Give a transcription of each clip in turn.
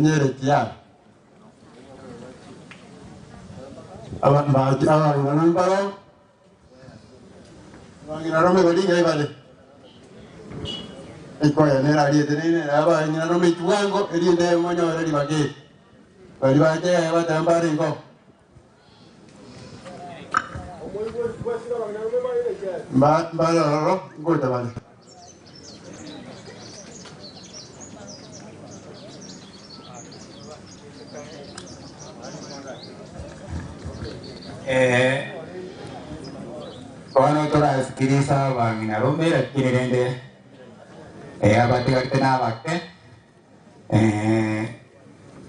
Onyere tia. Aba ngano Wangira rome bali ngai bale. Iko ya nera ali tenene aba ngira rome tuango eli nde monyo ali bage. Bali bage ya batambari ngo. Ba lo ngo tabale. Kono tunasikiliza Wanginarume lakini nende abategarte n'abake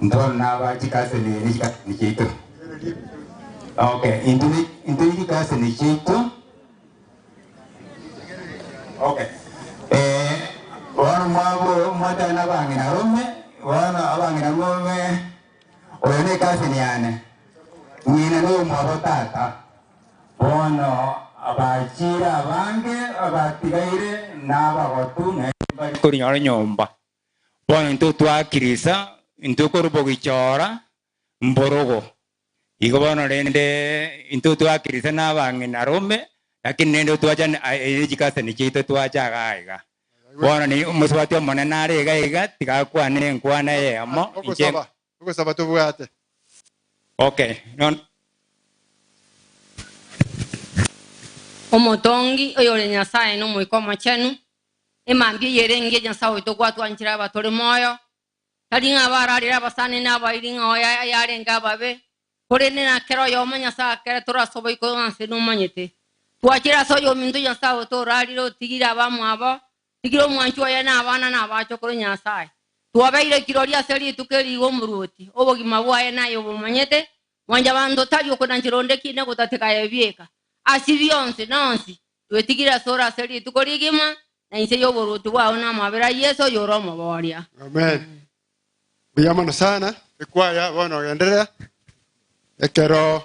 ndon n'abakikase ni kitu. Okay, into kikase ni kitu. Okay. Wana mwabo mwata na Wanginarume, wana Wanginarume oyone kase ni ane. Nyina no mwabo tata. Bono abachira abange abatigaire n'abagotu bari kuri nyomba. Bono into twakirisa into korubogichora mborogo. Igo bono rende into twakirisa n'Abanginarume lakini nende twacha ejikase ni kito twacha gaiga. Bono ni muswati omone nare gaiga tigakwane nkwana yemo. Uko saba tubuate. Okay. Non Omotongi oyole Nyasaye no mwikoma chenu emambye yerenge Nyasaye to kwatu anchira batore moyo kalinga bararira basane n'abairinga oya yarenga babe korene na kero yo Nyasaye kere turasobo iko anse no manyete twakira so yo mindu Nyasaye to rariro tigira bamwabo tigiro mwanchu oya n'abana n'abacho koro Nyasaye twabeire kiroria seri tukeri omuruti obogima bwaye nayo bomanyete mwanja bando tali okona nchironde kine kutateka yebieka asibionse nonsi twetigira sora seri tukorigima na inse yoborutu wao na mabera Yesu yoromo boria. Amen. Biyamano sana ekwaya bono endelea ekero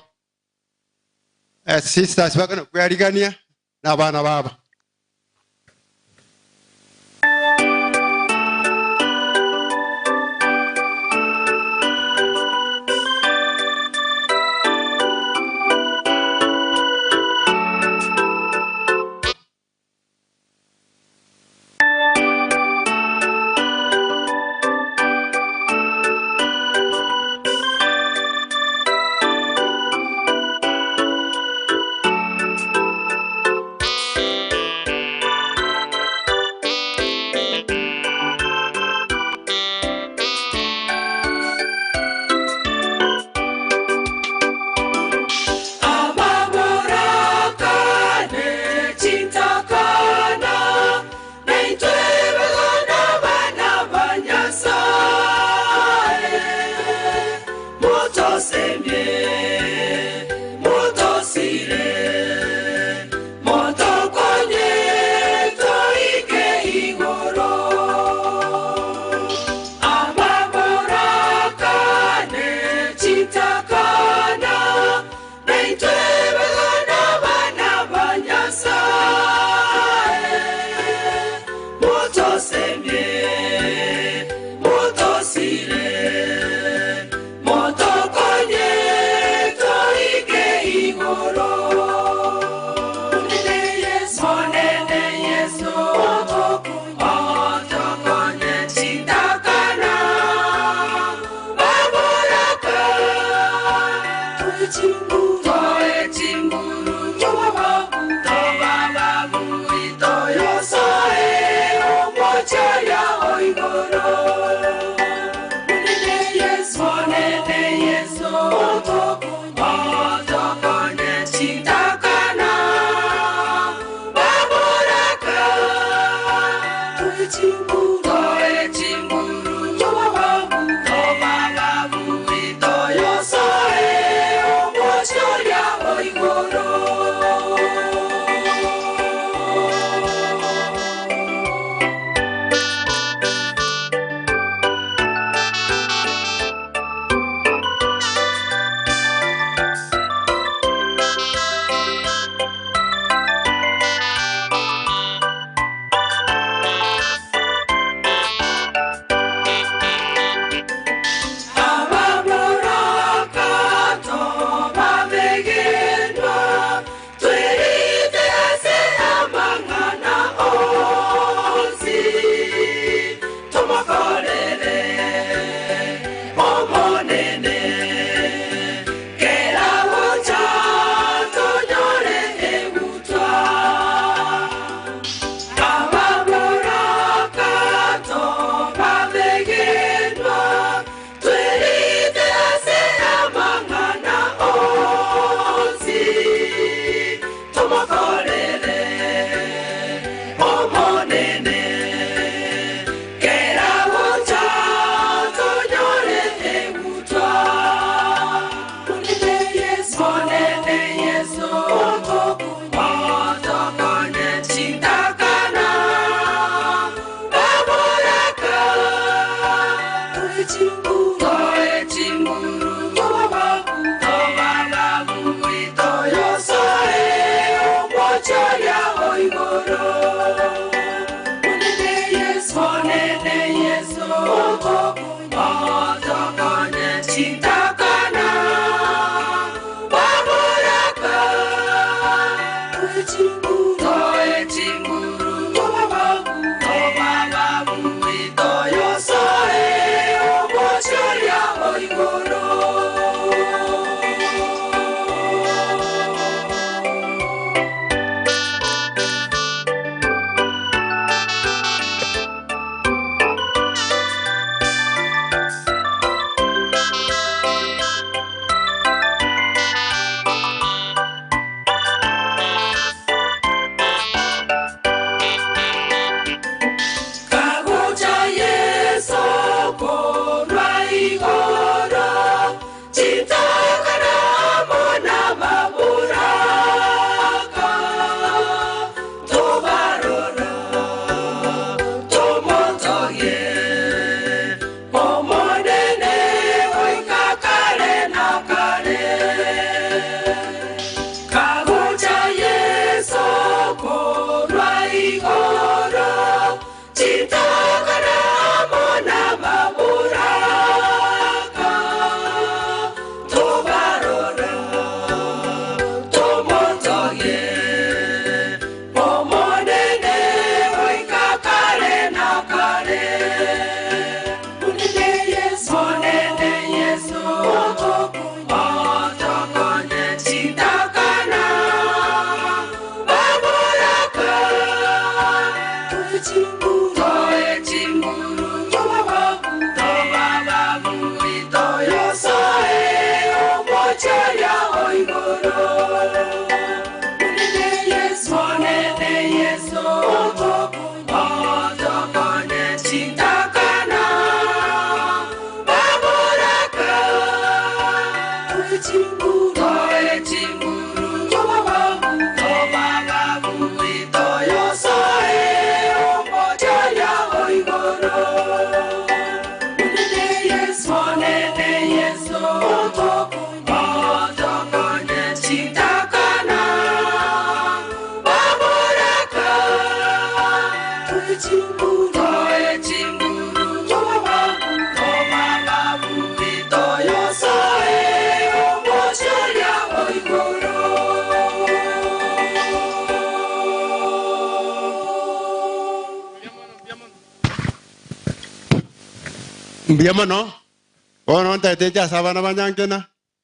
sisters bakano kuyarigania na bana baba. Mbiamano, ono ntaiteja sabana banyangena,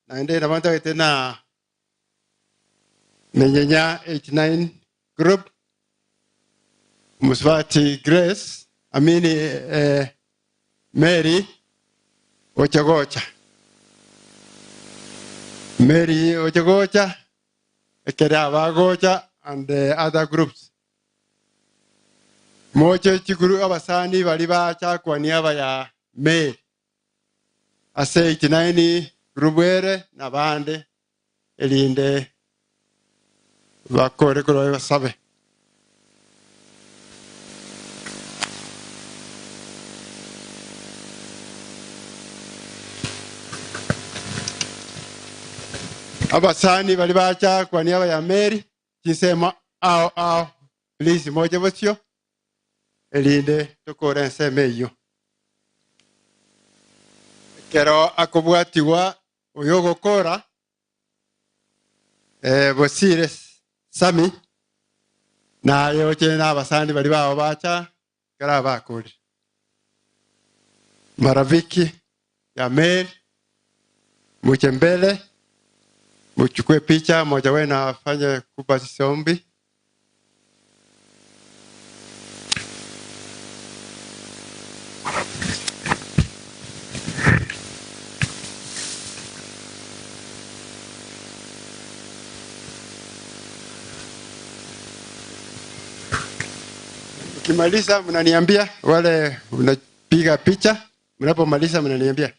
na ende na banta itena Menyenya 89 group, Musvati Grace, Amini Mary Ochagocha. Mary Ochagocha, Kerava Gocha, and the other groups. Moche Chikuru Abasani, Valibacha, Kwaniava ya Mary. Ase 89 Grubuere, Navande, Elinde, Vakore Koroa Sabe. Abasani Valibacha, Kwaniava ya Mary, Chisema, please, Moche Vosio, Elinde, Tokore Semeyo. Kero akobwatiwa oyogo kora Bosires Sami na yoche na basandi bali bao bacha kara bakuri marafiki ya Mary Muchembele muchukue picha moja wena afanye kupasi ombi. Kimaliza mnaniambia, wale unapiga picha, mnapomaliza mnaniambia.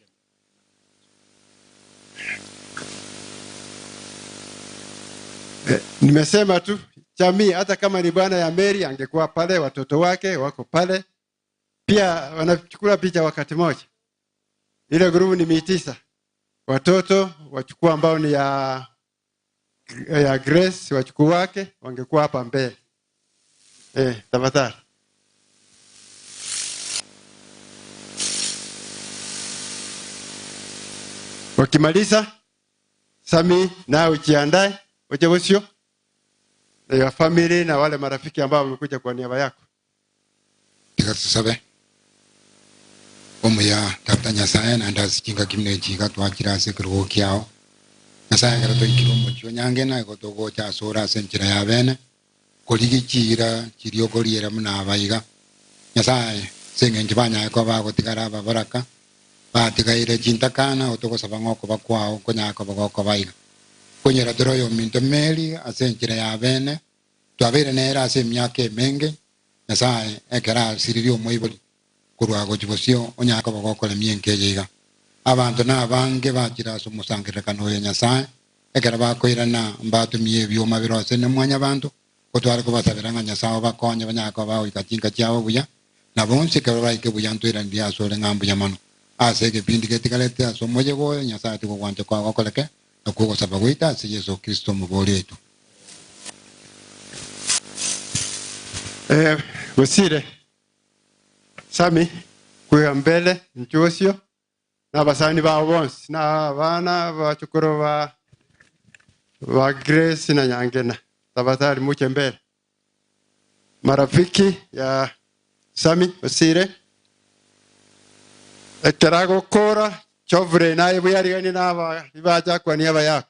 Nimesema tu jamii, hata kama ni bwana ya Mary angekuwa pale, watoto wake wako pale, pia wanachukua picha wakati moja. Ile grupu ni 900. Watoto wachukua ambao ni ya Grace wachukua wake wangekuwa hapa mbele. Tafadhali. Wakimaliza Sami na ujiandae waje wosio na ya family na wale marafiki ambao wamekuja kwa niaba yako. Tikasabe omuya taptanya saya na ndazi kinga kimne chika twakira sekro kyao nasaya gara to ikiro mocho nyange na ko to go cha sora senchira ya bene koligi chira chirio koliera muna abaiga nasaya sengenje banya ko ba ko tikara ba baraka ba tikaire chintakana otoko sabango ko bakwao ko nyako ba ko baiga konyera toroyo minto meli asenchira ya bene twabere nera ase myake menge nasaya ekara siririo moiboli kurwago chibosio onyaka bagokole mienke yiga abantu nabange bakira so musangirekano ya Nyasaye ekera bakoirana mbatumie byoma birose ne mwanya bantu otware kubasabiranga Nyasaye bakonye banyaka bawo ikatinga cyabo buya nabonse kabaike buya ntwira ndia sore ngambu yamano asege bindi ketikalete aso moje go Nyasaye tiko kwante kwa gokoleke okugo sabagoita se Yesu Kristo mubole etu Gosire Sami kuya mbele nchosio na basani ba bonsi na bana bachukuro ba Grace na Nyangena tafadhali muche mbele. Marafiki ya Sami Gosire ekerago kora chovre na ibuyari gani na ibaja kwa niaba yako.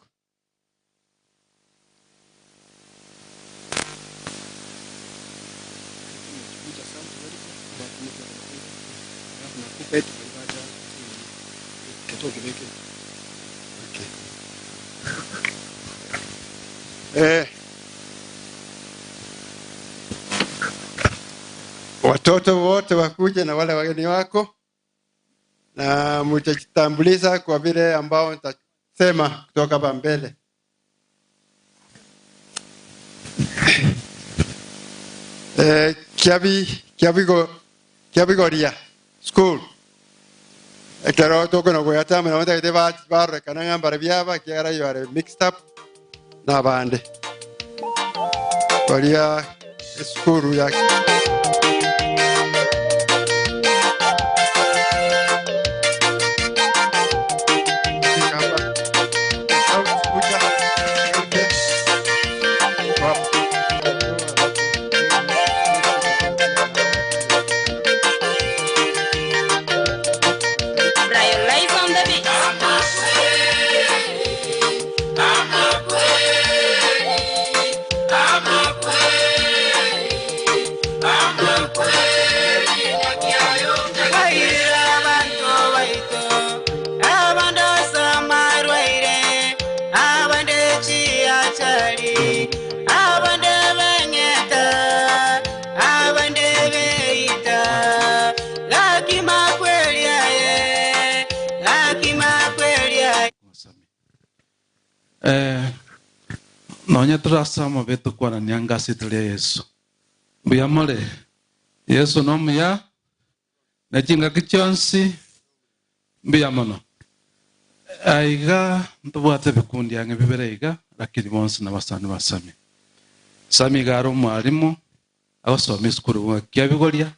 Watoto wote wakuje na wale wageni wako na mtajitambulisha kwa vile ambao nitasema kutoka hapa mbele. Kiabigoria school ekero toko no goyata me no te ba kananga barbiaba kiara you are mixed up na bande Goria school ya nonya trasama betu kwa na nyanga sitile Yesu buyamole Yesu no muya na jinga kichonsi buyamano aiga ntubwate bikundi yange bibereiga lakini bonse na basani basami sami garo mwalimu agosoma skuru wa Kiabigoria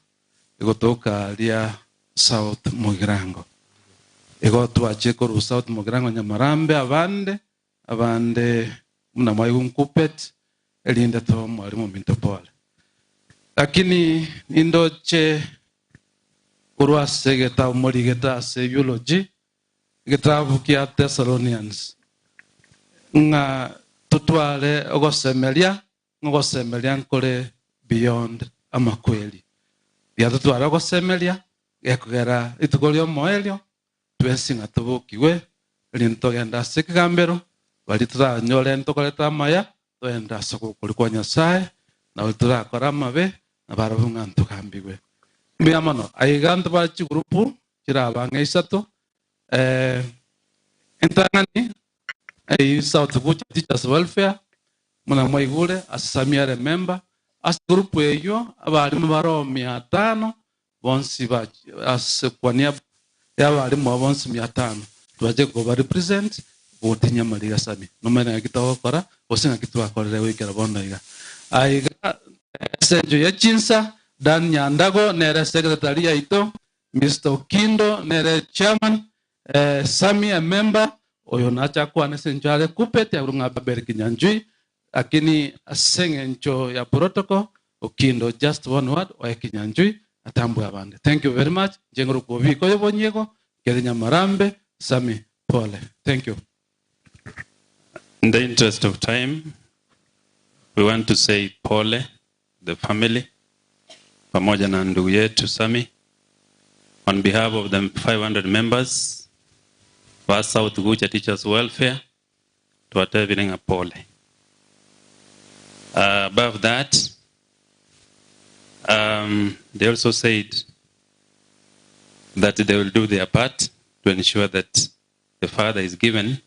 igotoka lia South Mugirango igotwache koru South Mugirango Nyamarambe abande muna maigu nkupet elinda to mwalimu Minto Pole lakini indoche urwase geta umori geta biology geta bukia Thessalonians nga tutwale ogosemelia nkole beyond amakweli ya tutwale ogosemelia ekugera itugolio moelio twesinga tubukiwe linto genda sikigambero bali turanyole ntokoleta maya twenda soko kulikwa Nyasaye na turakora mabe na barabunga ntukambigwe mbiyamano aiganto bachi grupu kirabanga isato entangani South Bucha Teachers Welfare muna mwaigule asamia remember as grupu eyo abali baro 500 bonsi bachi as kwania y'abarimu abonsi 500 twaje kuba represent utinya mariga Sami nomena kitokora osinga kitwakorere wikera bonaiga aiga senjo ya chinsa Dan Nyandago nere secretary yaito Mr. Okindo nere chairman Sami a member oyo nacha kwa nesenjale kupete urunga baber kinyanjui akini asengencho ya protocol Okindo just one word o kinyanjui atambu abande. Thank you very much. Jengro kovi koyo bonyego kenya marambe Sami pole. Thank you. In the interest of time, we want to say pole the family pamoja na ndugu yetu Sami on behalf of the 500 members wa South Gucha Teachers Welfare tuwatavirenga a pole. Above that, they also said that they will do their part to ensure that the father is given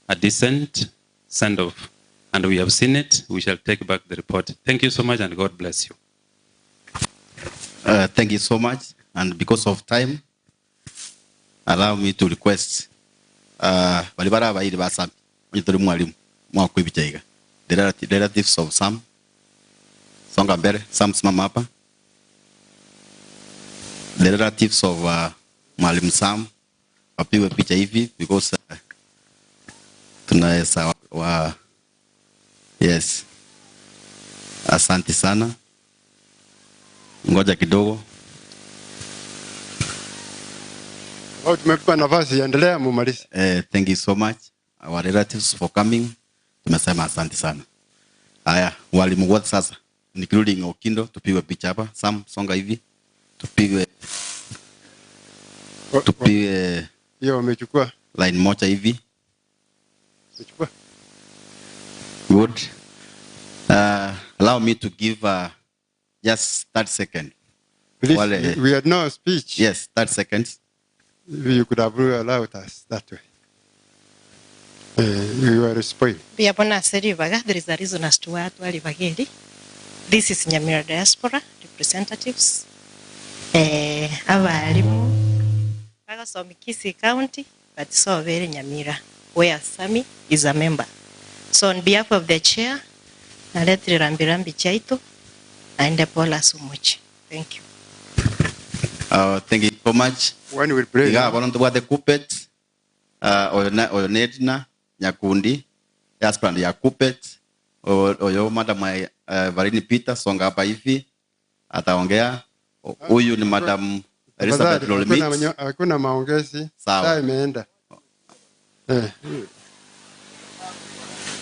a decent send-off, and we have seen it. We shall take back the report. Thank you so much, and God bless you. Thank you so much, and because of time, allow me to request the relatives of Sam songa mbele, Sam simama hapa. The relatives of Mwalimu Sam wapigwe picha hivi because tunaweza yes. Asante sana. Ngoja kidogo. Tumekupa nafasi, endelea mumalize. Thank you so much our relatives for coming. Tumesema asante sana. Haya, walimu wote sasa including Okindo tupigwe picha hapa. Sam songa hivi. Tupigwe hiyo umechukua line moja hivi. Umechukua. Good. Allow me to give just 30 seconds. Please, we had no speech. Yes, 30 seconds. You could have allowed us that way. You were spoiled. There is a reason as to why this is Nyamira diaspora representatives. Abarimu Pagasomi Kisii County, but so very Nyamira, where Sami is a member. So on behalf of the chair, Naletri Rambirambi Chaito and Paula Sumuchi. Thank you. Thank you so much. When we pray, yeah, want to what the Kupet, or Nedna, Nyakundi, Yaspran Yakupet, or your madam, my Varini Peter, Songa Paifi, Ataongea, huyu ni Madam Elizabeth Lolomit. Hakuna maongezi. Saa imeenda.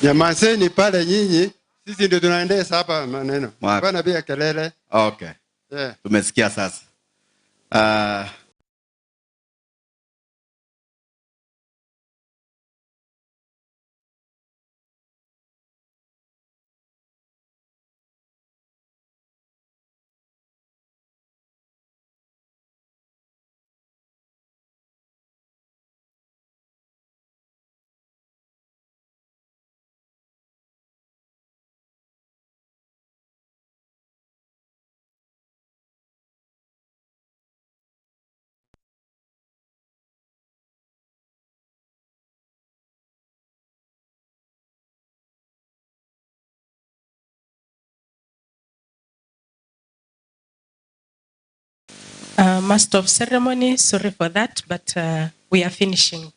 Nyamazeni pale nyinyi, sisi ndio tunaendesha hapa maneno. Bwana pia kelele. Okay. Yeah. Tumesikia sasa. Master of ceremony, sorry for that, but we are finishing.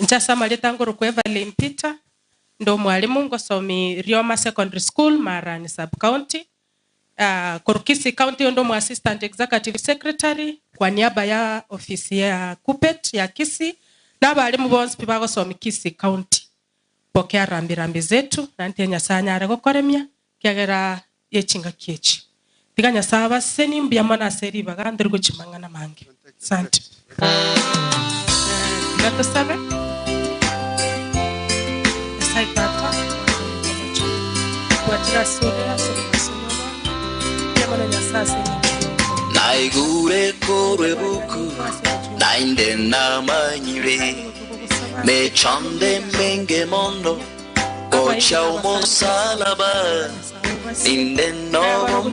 Njasa malitanguru kwa Evelyn Peter, ndo mwalimu ngosomi Rioma Secondary School, Marani Sub-County. Kisii County ndo Assistant Executive Secretary, kwa niaba ya ofisi ya Kupet ya Kisii, na walimu bonsi pibago somi Kisii County. Pokea rambi zetu, nanti nyasanya arego koremia, kiagera yechinga kiechi. Tiganya saba seni mbiyamana seri baga ndirigo chimangana mangi. Asante. Gato sabe? Sai tata. Kuachira sura sura. Yamana nyasa seni. Naigure korwe buku. Nainde na manyire. Me chande menge mondo. Ocha umosalaba. Ninde no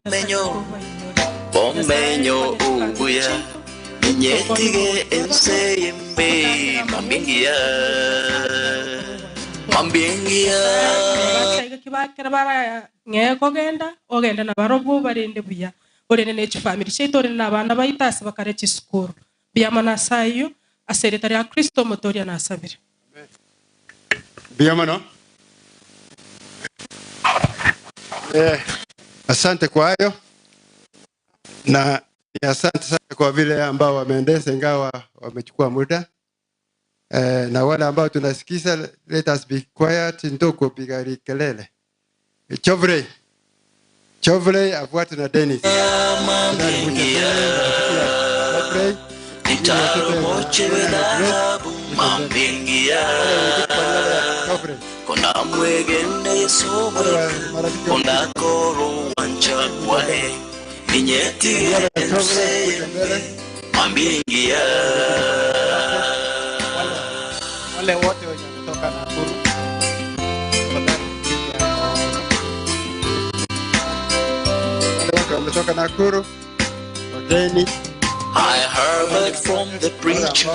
bomenyo ubuya Nyetige enseyembe mambingia bataiga kibakera bara ngeko genda ogenda na barobu barinde buya orene ne family sheto orene abana baitase bakareki skuru biya mana sayo aseretari ya Kristo motoria na asabire biya mano. Asante kwa hayo na asante sana kwa vile ambao wameendesha ingawa wamechukua muda. Na wale ambao tunasikiza, let us be quiet, ndoko piga kelele. Chovre afuate na Dennis. Kuna mwegende sobe kuna koro wancha kwae ninyeti mambingia wale wote wenye kutoka Nakuru. Wale wote wametoka Nakuru. Wageni. I heard from the preacher,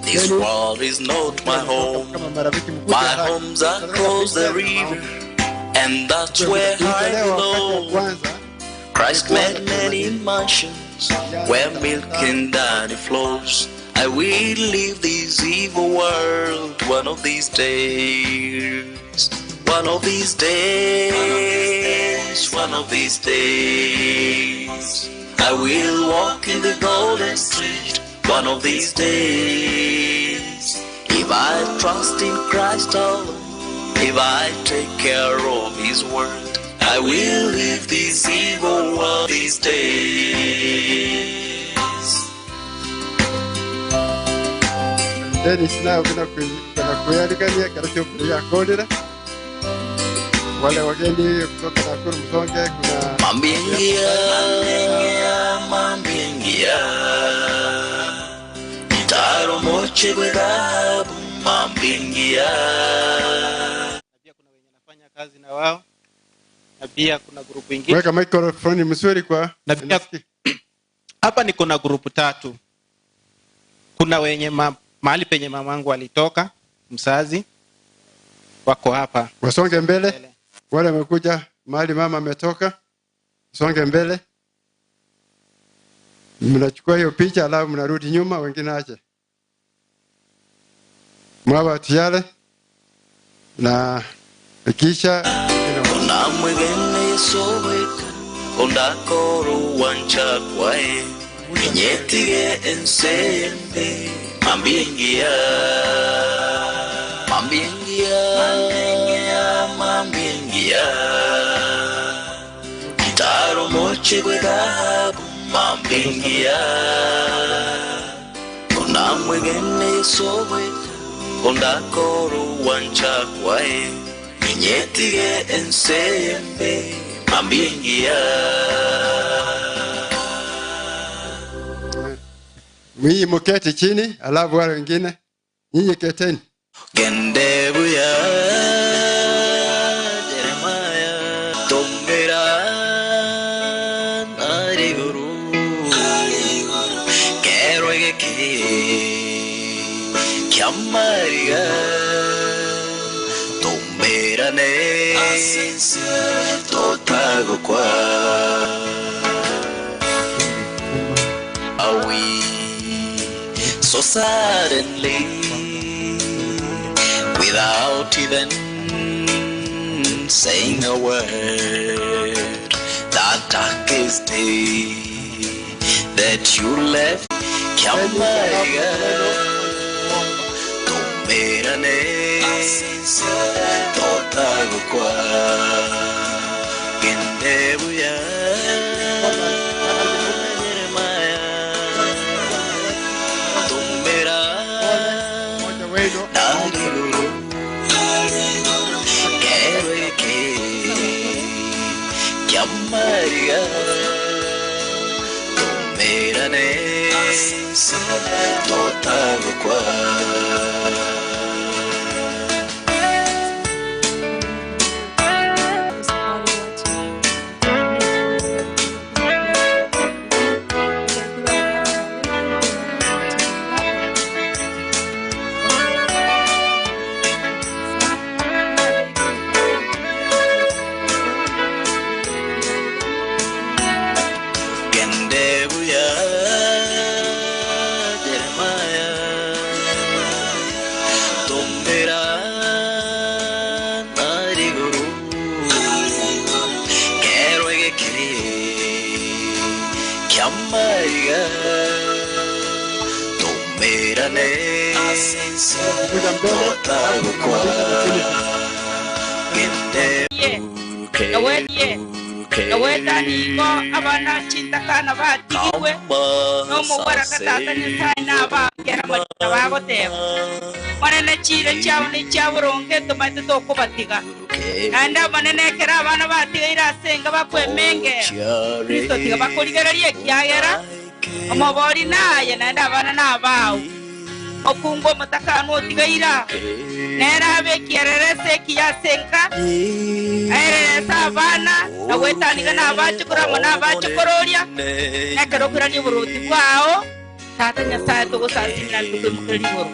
this world is not my home. My home's across the river, and that's where I belong. Christ made many mansions where milk and honey flows. I will leave this evil world one of these days. One of these days. One of these days. I will walk in the golden street one of these days. If I trust in Christ alone, if I take care of His word, I will leave this evil world these days. Then it's now gonna kuyalikania karasho ya kodera. Wale wageni kutoka Nakuru msonge kuna mambingia Taro moche wedabu mambingia. Pia kuna wenye nafanya kazi na wao. Na pia kuna grupu ingine. Weka microphone mzuri kwa. Na pia hapa niko na grupu 3. Kuna wenye mahali penye mamangu alitoka, mzazi wako hapa. Wasonge mbele. Wale wamekuja mahali mama ametoka. Songe mbele. Mnachukua hiyo picha alafu mnarudi nyuma, wengine ache. Mwawa tiyale. Na kisha kuna mwegene soweka ondakoro wancha kwae nyetige enseyembe mambingia Taro moche wedabu mambingia. Kuna mwegene soweka ondakoro wancha kwae nyetige enseyembe mambingia. Mwi muketi chini alafu wale wengine nyinyi keteni. Gendebuya Jeremiah Tombera Ariguru Keroegeke Kiamariga Tombera ne Totago kwa Are we so suddenly without even saying a word, that darkest day that you left, Kiamaiga, Tomerane, Totagukwa, Gendebuya, Tomera, Nadiguru. Maria, Tomerane, Totagukwa. Nawetani ko abana chintakana batigirwe no mubara katata nyasaye naba kera mata bagoteba manene chire chawo ni chaburonge tomate to kubatiga anda manene kera abana batiga irasenga bakwemenge Kristo tiga bakoligererie kyagera amabori naye nanda abana nabawo okungo matakano tigaira nera be kiererese kiyasenka eresa abana nawetaniga nabachukura mona bachukororia nekerokura ni buruti kwao tata nyasaye tugusasina tukimukiri buru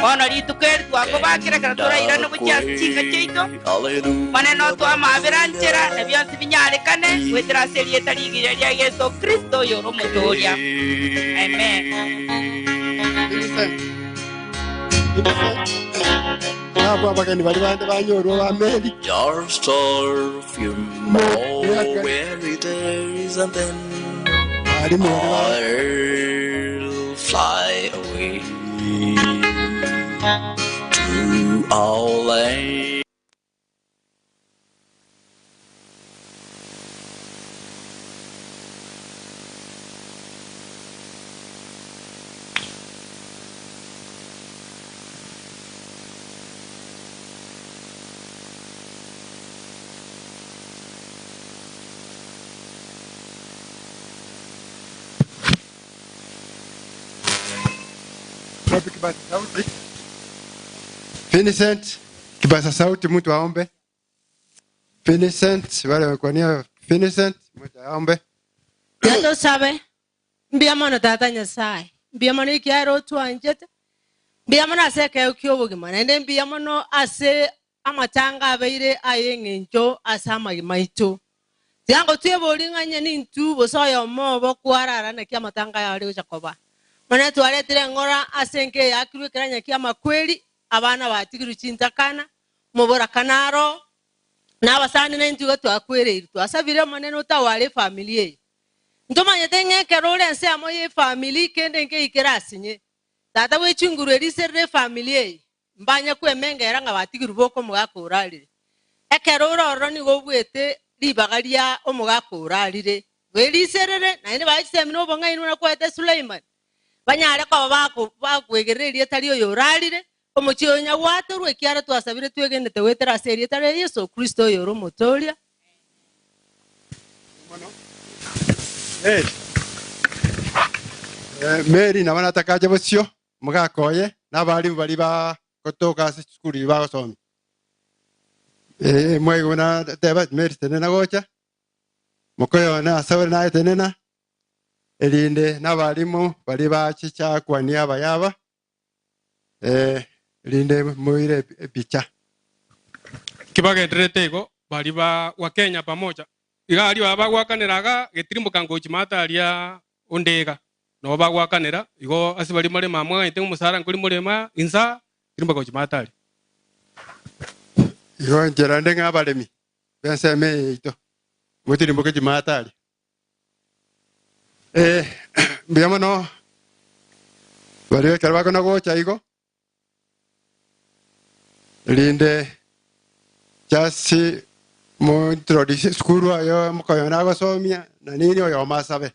ona ritukeri twako bakira karatora irano kucyashinga cyeito maneno twamabiranjera nabyansi binyarekane wetera serie tarigira ya Yesu Kristo yoro mutoria amen. Your store, few more weary days, and then I'll fly away to all land. Kipaza sauti. Vincent, kipaza sauti mtu aombe. Vincent, wale wakwania Vincent, mtu aombe. Yato sabe. Mbiamano tata nyasaye. Mbiamano ikiaro tuanjete. Mbiamano aseke ukyobo gimana. Ende mbiamano ase amatanga abeire ayengenjo asama gimaito. Tiango tuyebo linganya nintu bosoyo mobo kuarara na kia matanga ya leo Jacoba. Mana tualetire ngora asenke yakirwe kiranya kia makweli abana batigiru chintakana mubora kanaro n'abasani n'intugo twakwerera twasabire maneno tawale familia ndoma yetenge kerole nse amoye family kende nke ikirasinye tata wechinguru eriserre familia mbanya kwemengera nga batigiru boko mugakurarire ekeroro oroni gobwete libagaria omugakurarire weriserere na ine bayisemino bonga inu na kwete Suleiman banyare kwa bakwegererie tari oyo rarire omuchionya watorwe kiara twasabire twegendete wetera serie tari Yesu Kristo oyo romotoria Mary na bana takaje bosio mugakoye nabali bali ba kotoka sikuri ba gosomi mwego na teba Mary tenena gocha mukoyo na sawe na tenena elinde nabalimu bali bachicha kwa niaba yaba linde muire picha kibagenderetego bali ba wa Kenya pamoja igali baba gwakaniraga getirimbo kango chimata alia ondega no bagwakanira igo asibali mare mamwe ite umusara nkuri murema inza tirimbo kango chimata ali igo njerande ngabalemi benseme ito mutirimbo kango chimata ali mbiamano bali karba na gocha igo linde chasi mo introduce skuru ayo mkoyo na gosomia na nini oyo masabe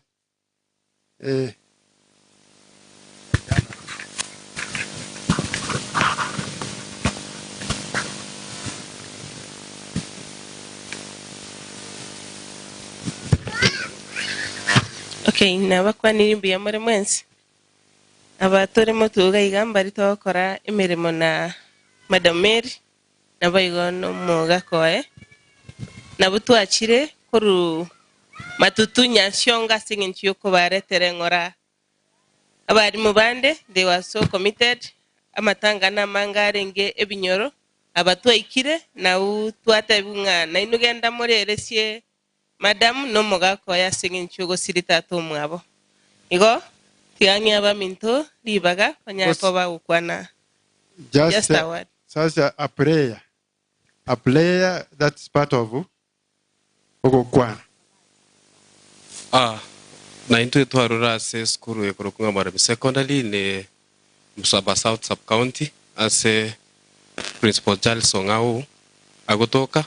Okay, nabakwa nirimbiya muri mwensi abatoremo tuga igamba ritokora imirimo na Madam Mary nabayigono muga koe nabutwachire koru matutunya shonga singing cyuko baretere ngora abari mu bande they were so committed amatanga na mangarenge ebinyoro abatwayikire na utwatabunga na inugenda muri eresie Madam no muga koya singing cyugo siritato mwabo igo tiangi abaminto libaga banyako bagukwana just a word. Such a prayer that's part of Ogokwana. Na into twarura se skuru ekorokunga mara secondary ne Musaba South Sub County ase Principal Charles Ongao agotoka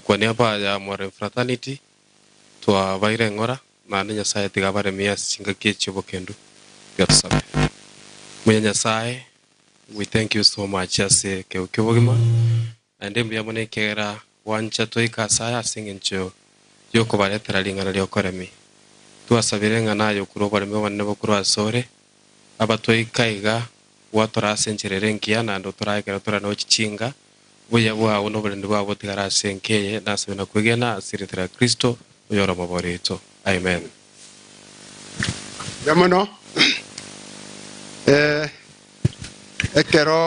kwa niaba ya Mware Fraternity twa baire ngora na Nyasaye tigabare mia singa kichibo kendu yasabe Mwenye Nyasaye, we thank you so much ase keukibogima ande mbia mone kera wancha toika saya singencho yoko baretera lingana lyokoremi twasabire ngana yo kuroba reme banne bokuru asore abatoikaiga watora sencherere nkia na ndo toraikera tora no chichinga buya bwa uno bulende bwa botigara senkeye nasabina kwegena asiritira Kristo uyora maboreto amen Yamono ekero